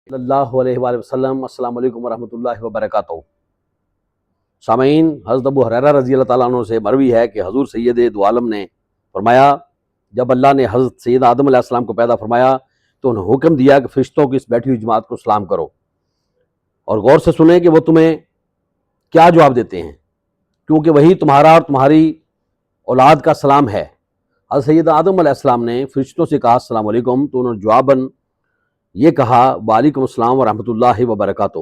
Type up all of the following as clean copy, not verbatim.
صلی اللہ علیہ وآلہ وسلم۔ السلام علیکم ورحمۃ اللہ وبرکاتہ۔ سامعین، حضرت ابو ہریرہ رضی اللہ تعالیٰ عنہ سے مروی ہے کہ حضور سید دو عالم نے فرمایا، جب اللہ نے حضرت سید آدم علیہ السلام کو پیدا فرمایا تو انہیں حکم دیا کہ فرشتوں کی اس بیٹھی ہوئی جماعت کو سلام کرو اور غور سے سنیں کہ وہ تمہیں کیا جواب دیتے ہیں، کیونکہ وہی تمہارا اور تمہاری اولاد کا سلام ہے۔ حضرت سید آدم علیہ السلام نے فرشتوں سے کہا السلام علیکم، تو انہوں نے جواباً یہ کہا وعلیکم السلام ورحمۃ اللہ وبرکاتہ۔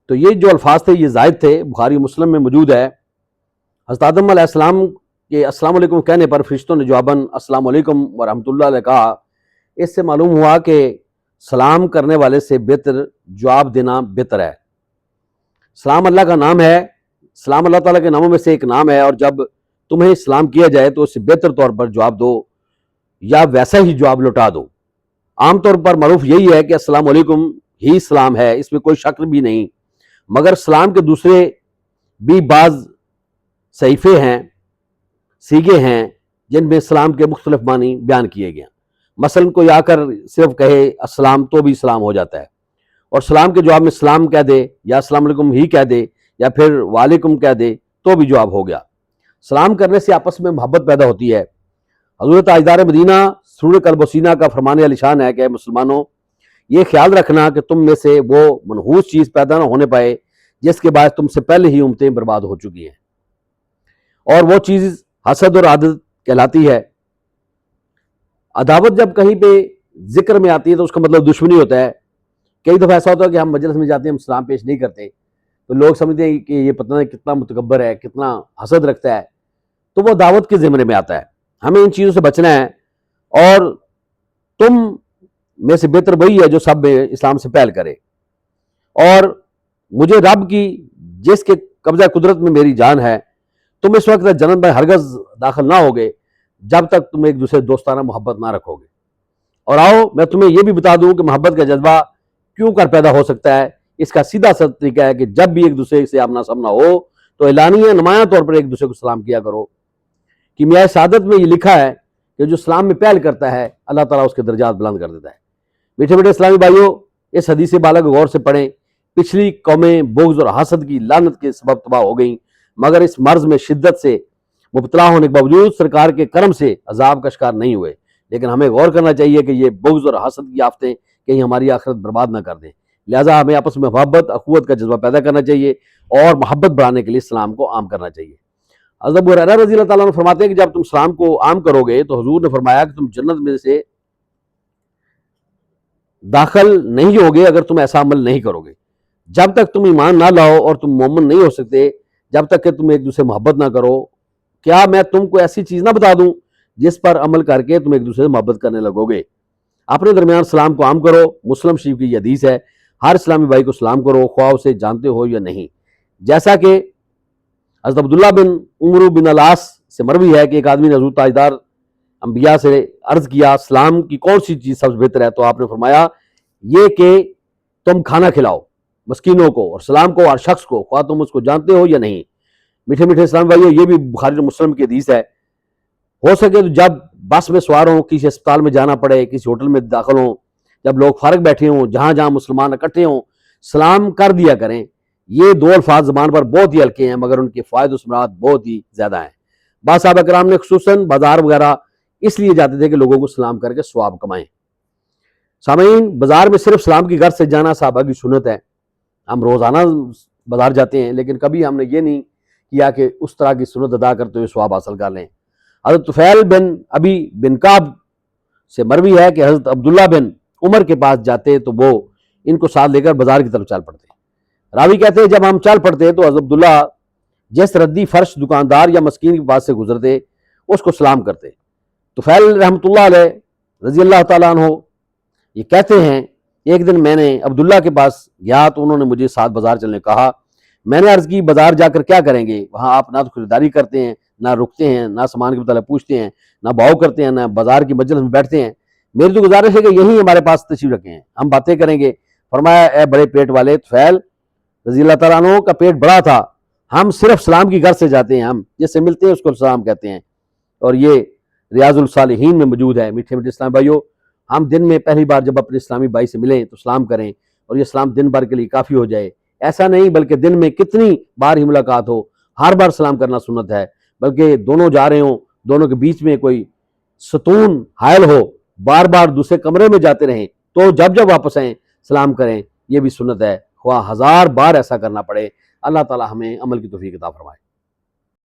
تو یہ جو الفاظ تھے یہ زائد تھے، بخاری مسلم میں موجود ہے۔ حضرت آدم علیہ السلام کے السلام علیکم کہنے پر فرشتوں نے جواباً السلام علیکم ورحمۃ اللہ علیہ کہا۔ اس سے معلوم ہوا کہ سلام کرنے والے سے بہتر جواب دینا بہتر ہے۔ سلام اللہ کا نام ہے، سلام اللہ تعالیٰ کے ناموں میں سے ایک نام ہے، اور جب تمہیں سلام کیا جائے تو اس سے بہتر طور پر جواب دو یا ویسا ہی جواب لوٹا دو۔ عام طور پر معروف یہی ہے کہ السلام علیکم ہی سلام ہے، اس میں کوئی شک بھی نہیں، مگر سلام کے دوسرے بھی بعض صحیفے ہیں، سیگے ہیں جن میں سلام کے مختلف معنی بیان کیے گئے ہیں۔ مثلا کوئی آ کر صرف کہے السلام تو بھی سلام ہو جاتا ہے، اور سلام کے جواب میں سلام کہہ دے یا السلام علیکم ہی کہہ دے یا پھر وعلیکم کہہ دے تو بھی جواب ہو گیا۔ سلام کرنے سے آپس میں محبت پیدا ہوتی ہے۔ حضور تاجدار مدینہ سرور قلب و سینہ کا فرمان علی شان ہے کہ مسلمانوں، یہ خیال رکھنا کہ تم میں سے وہ منحوس چیز پیدا نہ ہونے پائے جس کے باعث تم سے پہلے ہی امتیں برباد ہو چکی ہیں، اور وہ چیز حسد اور عادت کہلاتی ہے۔ عداوت جب کہیں پہ ذکر میں آتی ہے تو اس کا مطلب دشمنی ہوتا ہے۔ کئی دفعہ ایسا ہوتا ہے کہ ہم مجلس میں جاتے ہیں، ہم سلام پیش نہیں کرتے تو لوگ سمجھتے ہیں کہ یہ پتہ نہیں کتنا متکبر ہے، کتنا حسد رکھتا ہے، تو وہ دعوت کے زمرے میں آتا ہے۔ ہمیں ان چیزوں سے بچنا ہے، اور تم میں سے بہتر وہی ہے جو سب میں اسلام سے پہل کرے، اور مجھے رب کی جس کے قبضہ قدرت میں میری جان ہے، تم اس وقت جنت میں ہرگز داخل نہ ہوگے جب تک تم ایک دوسرے دوستانہ محبت نہ رکھو گے۔ اور آؤ میں تمہیں یہ بھی بتا دوں کہ محبت کا جذبہ کیوں کر پیدا ہو سکتا ہے۔ اس کا سیدھا سا طریقہ ہے کہ جب بھی ایک دوسرے سے آمنا سامنا ہو تو اعلانیہ نمایاں طور پر ایک دوسرے کو سلام کیا کرو۔ کیمیائے سعادت میں یہ لکھا ہے کہ جو سلام میں پہل کرتا ہے اللہ تعالیٰ اس کے درجات بلند کر دیتا ہے۔ میٹھے میٹھے اسلامی بھائیوں، اس حدیث بالغ کو غور سے پڑھیں۔ پچھلی قومیں بغض اور حسد کی لعنت کے سبب تباہ ہو گئیں، مگر اس مرض میں شدت سے مبتلا ہونے کے باوجود سرکار کے کرم سے عذاب کا شکار نہیں ہوئے۔ لیکن ہمیں غور کرنا چاہیے کہ یہ بغض اور حسد کی آفتیں کہیں ہماری آخرت برباد نہ کر دیں، لہٰذا ہمیں آپس میں محبت اخوت کا جذبہ پیدا کرنا چاہیے اور محبت بڑھانے کے لیے سلام کو عام کرنا چاہیے۔ حضرت ابو ہریرہ رضی اللہ تعالیٰ عنہ فرماتے ہیں کہ جب تم سلام کو عام کرو گے تو حضور نے فرمایا کہ تم جنت میں سے داخل نہیں ہوگے اگر تم ایسا عمل نہیں کرو گے۔ جب تک تم ایمان نہ لاؤ اور تم مومن نہیں ہو سکتے جب تک کہ تم ایک دوسرے محبت نہ کرو۔ کیا میں تم کو ایسی چیز نہ بتا دوں جس پر عمل کر کے تم ایک دوسرے سے محبت کرنے لگو گے؟ اپنے درمیان سلام کو عام کرو۔ مسلم شریف کی یہ حدیث ہے، ہر اسلامی بھائی کو سلام کرو خواہ اسے جانتے ہو یا نہیں۔ جیسا کہ حضرت عبداللہ بن عمرو بن العاص سے مروی ہے کہ ایک آدمی نے حضور تاجدار انبیاء سے عرض کیا سلام کی کون سی چیز سب سے بہتر ہے، تو آپ نے فرمایا یہ کہ تم کھانا کھلاؤ مسکینوں کو، اور سلام کو ہر شخص کو خواہ تم اس کو جانتے ہو یا نہیں۔ میٹھے میٹھے اسلام بھائیو، یہ بھی بخاری مسلم کی حدیث ہے۔ ہو سکے تو جب بس میں سوار ہوں، کسی اسپتال میں جانا پڑے، کسی ہوٹل میں داخل ہوں، جب لوگ فارغ بیٹھے ہوں، جہاں جہاں مسلمان اکٹھے ہوں، سلام کر دیا کریں۔ یہ دو الفاظ زبان پر بہت ہی ہلکے ہیں مگر ان کے فوائد و ثمرات بہت ہی زیادہ ہیں۔ بعض صحابہ کرام نے خصوصاً بازار وغیرہ اس لیے جاتے تھے کہ لوگوں کو سلام کر کے ثواب کمائیں۔ سامعین، بازار میں صرف سلام کی غرض سے جانا صحابہ کی سنت ہے۔ ہم روزانہ بازار جاتے ہیں لیکن کبھی ہم نے یہ نہیں کیا کہ اس طرح کی سنت ادا کرتے ہوئے ثواب حاصل کر لیں۔ حضرت طفیل بن ابی بن کعب سے مروی ہے کہ حضرت عبداللہ بن عمر کے پاس جاتے تو وہ ان کو ساتھ لے کر بازار کی طرف چل پڑتے۔ راوی کہتے ہیں جب ہم چل پڑتے تو حضرت عبداللہ جس ردی فرش دکاندار یا مسکین کے پاس سے گزرتے اس کو سلام کرتے۔ طفیل رحمۃ اللہ علیہ رضی اللہ تعالیٰ عنہ یہ کہتے ہیں ایک دن میں نے عبداللہ کے پاس گیا تو انہوں نے مجھے ساتھ بازار چلنے کہا۔ میں نے عرض کی بازار جا کر کیا کریں گے؟ وہاں آپ نہ تو خریداری کرتے ہیں، نہ رکتے ہیں، نہ سامان کے متعلق پوچھتے ہیں، نہ بھاؤ کرتے ہیں، نہ بازار کی مجلس میں بیٹھتے ہیں۔ میری تو گزارش ہے کہ یہی ہمارے پاس تشریف رکھیں ہیں، ہم باتیں کریں گے۔ فرمایا اے بڑے پیٹ والے طفیل رضی اللہ تعالیٰ عنہ کا پیٹ بڑا تھا، ہم صرف سلام کی غرض سے جاتے ہیں، ہم جس سے ملتے ہیں اس کو سلام کہتے ہیں، اور یہ ریاض الصالحین میں موجود ہے۔ میٹھے میٹھے اسلام بھائیو، ہم دن میں پہلی بار جب اپنے اسلامی بھائی سے ملیں تو سلام کریں، اور یہ سلام دن بھر کے لیے کافی ہو جائے، ایسا نہیں بلکہ دن میں کتنی بار ہی ملاقات ہو، ہر بار سلام کرنا سنت ہے، بلکہ دونوں جا رہے ہوں، دونوں کے بیچ میں کوئی ستون حائل ہو، بار بار دوسرے کمرے میں جاتے رہیں تو جب جب واپس آئیں سلام کریں، یہ بھی سنت ہے، خواہ 1000 بار ایسا کرنا پڑے۔ اللہ تعالی ہمیں عمل کی توفیق عطا فرمائے۔